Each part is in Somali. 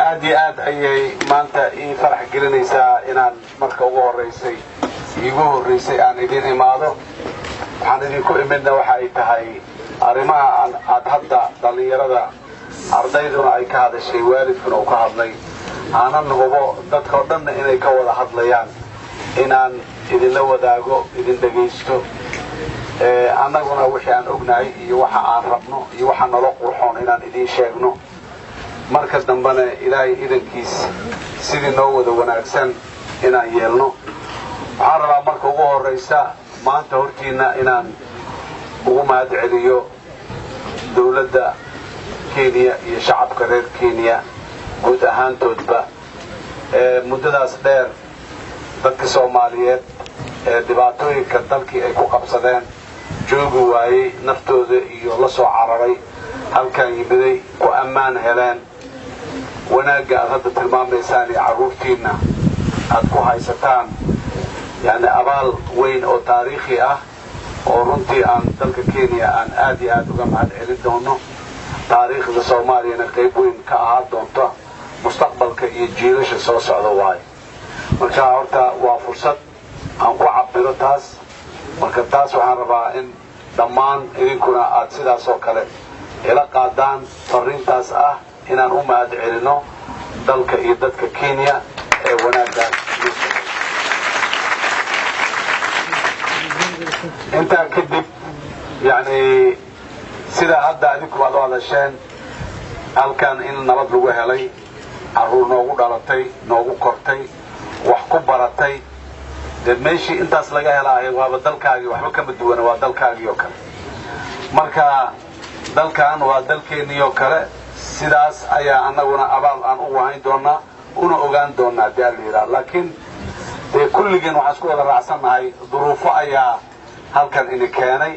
aad ayay maanta ii farax gelinaysaa inaan marka ugu horeysay aan idin imaado. waxaan idinku imidna waxa ay tahay arrimaha aad hadda dhalinyarada ardayduna ay ka hadashay, waalidkuna uu ka hadlay, aanan hubo dadka oo dhanna inay ka wada hadlayaan, inaan idinla wadaago, idin dhagaysto, annaguna wixii aan ognahay iyo waxa aan rabno iyo waxa nala qurxoon inaan idin sheegno. marka dambana ilaahay idankiis sidii noo wada wanaagsan inaan yeelno. waxaan rabaa marka ugu horeysa maanta hortiina inaan ugu mahad celiyo dawladda Kenya iyo shacabka reer Kenya guud ahaantoodba muddadaas dheer dadka Soomaaliyeed dhibaatooyinka dalkii ay ku qabsadeen, joogi waayey, naftooda iyo la soo cararay, halkan yimiday, ku ammaan heleen, wanaagga aad hadda tilmaamaysaan iyo carruurtiinna aad ku haysataan, yani abaal weyn oo taariikhi ah oo runtii aan dalka Kenya aan aad iyo aad uga mahad celin doono. taariikhda Soomaaliyana qayb weyn ka ahaan doonta mustaqbalka iyo jiilasha soo socda waaye. marka horta waa fursad aan ku cabiro taas. marka taas waxaan rabaa in dhammaan idinkuna aad sidaas oo kale ila qaadaan fariintaas ah inaan u mahad celino dalka iyo dadka Kenya ee wanaagga. intaa kadib yani sida hadda adinku aad u hadasheen, halkan in nabad lagu helay, carruur noogu dhalatay, noogu kortay, wax ku baratay, dee meeshii intaas laga helaayo waaba dalkaagii, waxba kama duwana, waa dalkaagii oo kale. marka dalkan waa dalkeennii oo kale, sidaas ayaa annaguna abaal aan u wahayn doonaa, una ogaan doonaa dee la yidhaha. laakiin dee kulligeen waxaan isku wada raacsannahay duruufo ayaa halkan ini keenay.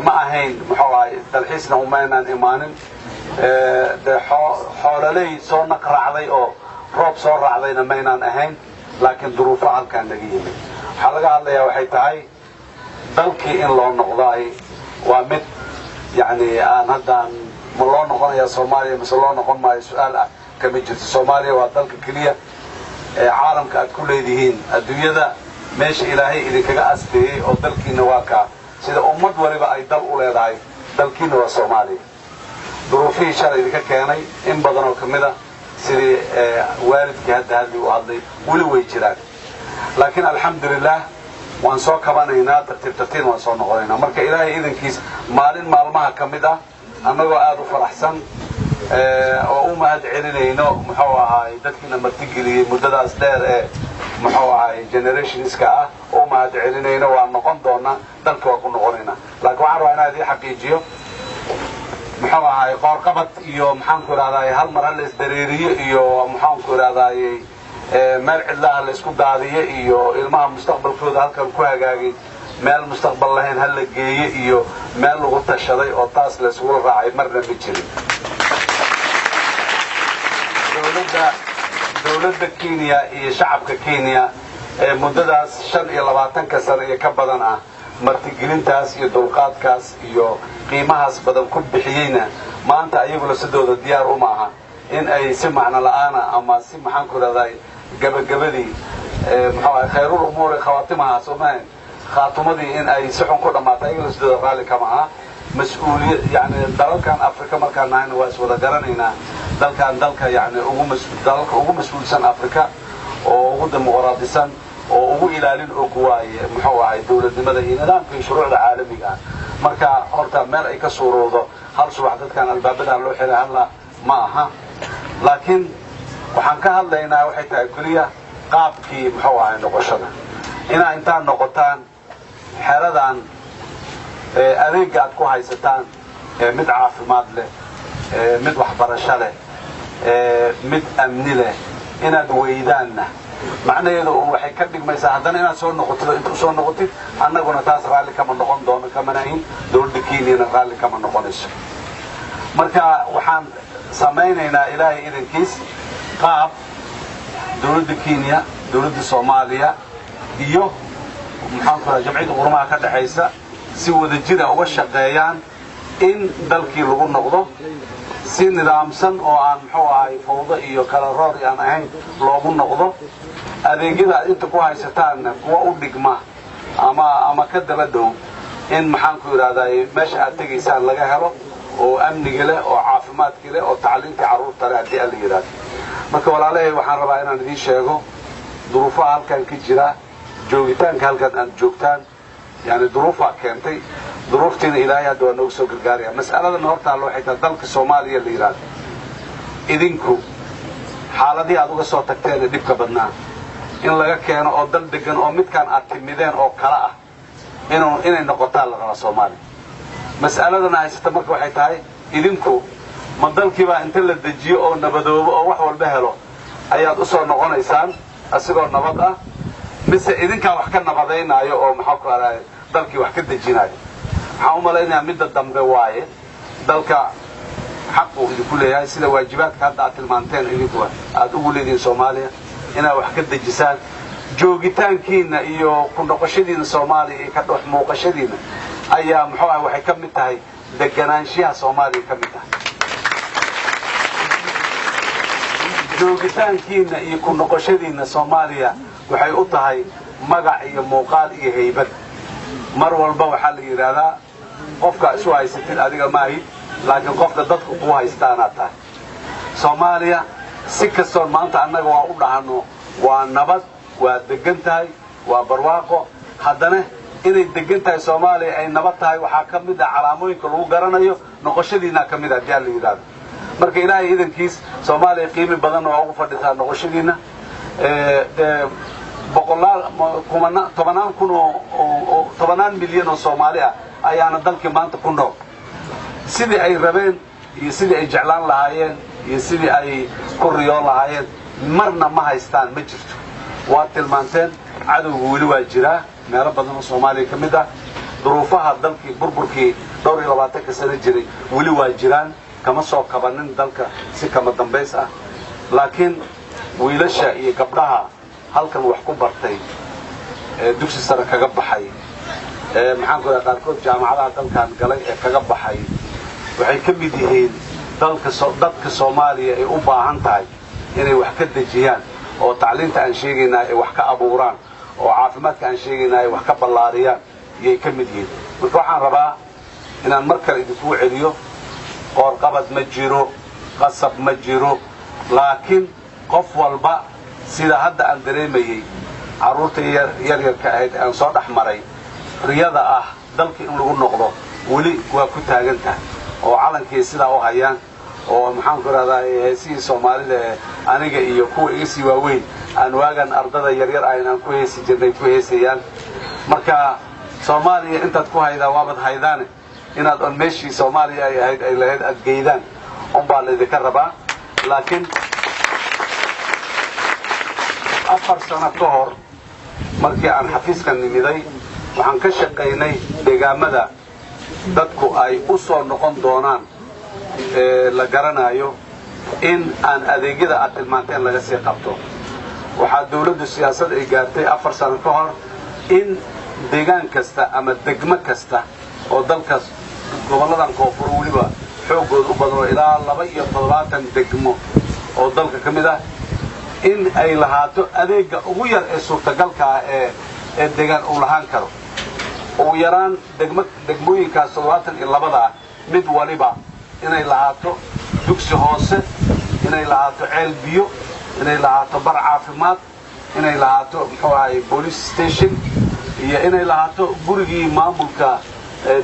ma ahayn muxuu ahay dalxiisna umaynaan imaanin, dee xoololey soo naqraacday oo roob soo raacdayna maynaan ahayn, laakiin duruufo halkaan naga yimid. waxaa laga hadlayaa waxay tahay dalkii in loo noqdaay waa mid yani aan haddaan ma loo noqonayaa Soomaaliya mise loo noqon maayo su-aal ah kama jirto. Soomaaliya waa dalka keliya ee caalamka aad ku leedihiin adduunyada meesha ilaahay idinkaga asteeyey oo dalkiina waa kaa, sida ummad waliba ay dal u leedahay, dalkiina waa Soomaaliya. duruufihii shalay idinka keenay in badan oo kamida sidii waalidkii hadda hadli u hadlay weli way jiraan, laakiin alxamdulilah waan soo kabanaynaa, tartiib waan soo noqonaynaa. marka ilaahay idankiis maalin maalmaha ka mid ah annagoo aad u faraxsan oo u mahad celinayno muxuu ahaay dadkiina martigeliyey muddadaas dheer ee muxuu ahaay generationska ah, oo mahad celinayno waan noqon doonaa, dalka waa ku noqonaynaa. laakiin waxaan rabaa inaan idin xaqiijiyo muxuu ahaay qoorqabad iyo maxaanku idhahdaay hal mar ha la isdareeriyo iyo maxaanku idhahdaay meel cidlaha la isku daadiyo iyo ilmaha mustaqbalkooda halkan ku hagaagay meel mustaqbal lahayn ha la geeyo iyo meel lagu tashaday oo taas la isugu raacay marna ma jirin. dawladda Kenya iyo shacabka Kenya ee muddadaas 25 sano iyo ka badan ah martigelintaas iyo dulqaadkaas iyo qiimahaas badan ku bixiyeyna maanta ayaguna sidooda diyaar u maaha in ay si macno la'aana ama si maxaanku idhahdaay gabagabadii muxuu ahay khayrul umuuri khawaatimaha Soomaaliya khaatumadii in ay si xun ku dhamaato ayaguna sidooda raalli kama aha. mas-uuliyad yani dalalkan Afrika markaan nahayna waa iswada garanaynaa, dalka yani dalalka ugu mas-uulsan Afrika oo ugu dimuqraadisan oo ugu ilaalin og waaye muxuu ahay dawladnimada iyo nidaamka iyo shuruucda caalamiga ah. marka horta meel ay ka suurowdo hal subax dadkan albaabada loo xiray halla ma aha, laakiin waxaan ka hadlaynaa waxay tahay keliya qaabkii muxuu ahay noqoshada. inaa intaan noqotaan xeradan adeega aad ku haysataan mid caafimaad leh, mid waxbarasho leh, mid amni leh, inaad weydaanna macnaheedu waxay ka dhigmaysaa haddana inaad soo noqotid, intuu soo noqotid annaguna taas raalli kama noqon doono, kamanahin dawladda Kenyana raalli kama noqonayso. marka waxaan samaynaynaa ilaahay idankiis qaab dawladda Kenya, dawladda Soomaaliya iyo maxaan ku jamciyadda qurumaha ka dhaxaysa si wada jira uga shaqeeyaan in dalkii lagu noqdo si nidaamsan oo aan muxuu ahay fawdo iyo kala roor aan ahayn loogu noqdo adeegyada inta ku haysataan kuwa u dhigma ama ka daba dhow in maxaan ku yiraahdaa meesha aad tagaysaan laga helo oo amniga leh oo caafimaadka leh oo tacliinta carruurta leh hadii la yiraahdo marka walaalahay waxaan rabaa inaan idin sheego duruufaha halkan ka jira joogitaanka halkan aad joogtaan yani duruufa keentay duruuftiina ilaahay hadda waa noogu soo gargaaraya mas'aladan horta loo xitaa dalka Soomaaliya la yiraahdo idinku xaaladii aad uga soo tagteen dibka badnaa in laga keeno oo dal degan oo midkaan aad timideen oo kala ah inay noqotaan la raba Soomaaliya mas'aladan haysata marka waxay tahay idinku ma dalkiiba inta la dejiyo oo nabadoobo oo wax walba helo ayaad u soo noqonaysaan asigoo nabad ah mise idinka wax ka nabadaynayo oo maxaa ku aray dalkii wax ka dejinayo waxaan u maleynayaa midda dambe waaye dalka xaq uu idinku leeyahay sida waajibaadka hadda aad tilmaanteen idinku aad ugu leediin Soomaaliya inaad wax ka dejisaan joogitaankiina iyo ku noqoshadiina Soomaaliya iyo ka dhex muuqashadiina ayaa muxuu ahay waxay ka mid tahay deganaanshiyaha Soomaaliya ka mid tahay joogitaankiina iyo ku noqoshadiina Soomaaliya waxay u tahay magac iyo muuqaal iyo haybad mar walba waxa la yiraahdaa qofka isu haysatid adiga maahid laakiin qofka dadku ku haystaana tahay Soomaaliya si kastoo maanta annaga waa u dhahano waa nabad waa degan tahay waa barwaaqo haddana inay degan tahay Soomaaliya ay nabad tahay waxa ka mid ah calaamooyinka lagu garanayo noqoshadiina ka mid ah la yiraahdo marka ilaahay idankiis Soomaaliya qiimo badan oo ugu fadhisaa noqoshadiina tobanaan milyan oo Soomaali ah ayaana dalkii maanta ku nool sidii ay rabeen iyo sidii ay jeclaan lahaayeen iyo sidii ay ku riyoon lahaayeen marna ma haystaan ma jirto waa tilmaanteen cadowgu weli waa jiraa meelo badan oo Soomaaliya ka mid ah duruufaha dalkii burburkii 22 sano jiray weli waa jiraan kama soo kabanin dalka si kama dambays ah laakiin wiilasha iyo gabdhaha halkan wax ku bartay dugsi sare kaga baxay maxaan ku raad qaarkood jaamacadaha dalkan galay ee kaga baxay waxay ka mid yihiin dadka Soomaaliya ay u baahan tahay inay wax ka dejiyaan oo tacliinta aan sheegaynaa ay wax ka abuuraan oo caafimaadka aan sheegaynaa ay wax ka ballaariyaan iyay ka mid yihiin marka waxaan rabaa inaan mar kale idinku celiyo qoorqabad ma jiro qasab ma jiro laakiin qof walba sida hadda aan dareemayay carruurta yaryarka ahayd aan soo dhex maray riyada ah dalka in lagu noqdo weli waa ku taagan tahay oo calankii sidaa u hayaan oo maxaan ku raahdaa heesihii Soomaalida aniga iyo kuwa iga sii waaweyn aan waagan ardada yaryar aan ku heesi jirnay ku heesayaan marka Soomaaliya intaad ku haydaa waabad haydaane inaad on meeshii Soomaaliya ay ahayd ay lahayd aad geydaan baa la idinka rabaa laakiin 4 sano ka hor markii aan xafiiskan nimiday waxaan ka shaqaynay deegaamada dadku ay u soo noqon doonaan la garanayo in aan adeegyada aad tilmaanteen laga sii qabto waxaa dawladdu siyaasad ay gaartay 4 sano ka hor in deegaan kasta ama degmo kasta oo dalkaas goboladan koonfur waliba xoogooda u badan ilaa 72 degmo oo dalka ka mid ah in ay lahaato adeega ugu yar ee suurtagalka ah ee deegaan uu lahaan karo ugu yaraan degmooyinkaas 72 mid waliba inay lahaato dugsi hoose inay lahaato ceel biyo inay lahaato bar caafimaad inay lahaato muxuu ahay police station iyo inay lahaato gurigii maamulka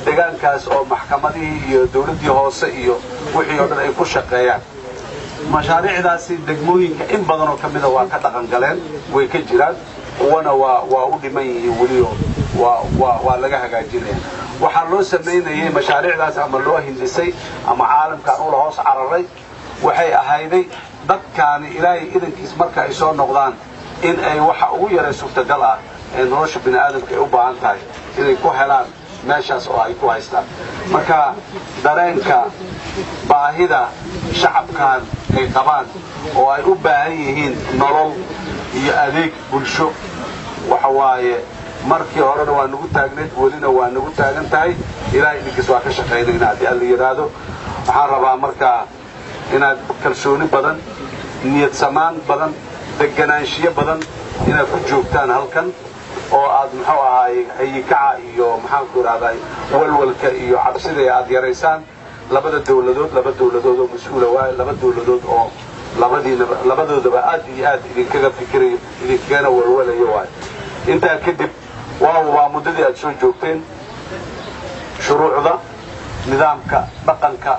deegaankaas oo maxkamadihii iyo dawladii hoose iyo wixii oo dhan ay ku shaqeeyaan mashaariicdaasi degmooyinka in badan oo kamida waa ka dhaqan galeen way ka jiraan wana waa u dhiman yihiin wali waa laga hagaajinaya waxa loo sameeyay mashaariicdaas ama loo hindisay ama caalamkan uu la hoos cararay waxay ahayday dadkaani ilaahay idankiis marka ay soo noqdaan in ay waxa ugu yaray suurtagal ah ee nolosha bini'aadamka ay u baahan tahay inay ku helaan meeshaas oo ay ku haystaan marka dareenka baahida shacabkan ay qabaan oo ay u baahan yihiin nolol iyo adeeg bulsho waxa waaye markii horena waa nagu taagneed welina waa nagu taagan tahay ilaahay idinkiis waa ka shaqaynayna haddii alla yiraahdo waxaan rabaa marka inaad kalsooni badan niyad samaan badan deganaanshiyo badan inaad ku joogtaan halkan oo aad muxuu ahaay hayikaca iyo maxaan ku raadayay walwalka iyo cabsida aad yareysaan laba dawladood oo mas'uula waa laba dawladood oo labadoodaba aad iyo aad idinkaga fikirayo idinkana walwalayo waa inta kadib waa muddadii aad soo joogteen shuruucda nidaamka dhaqanka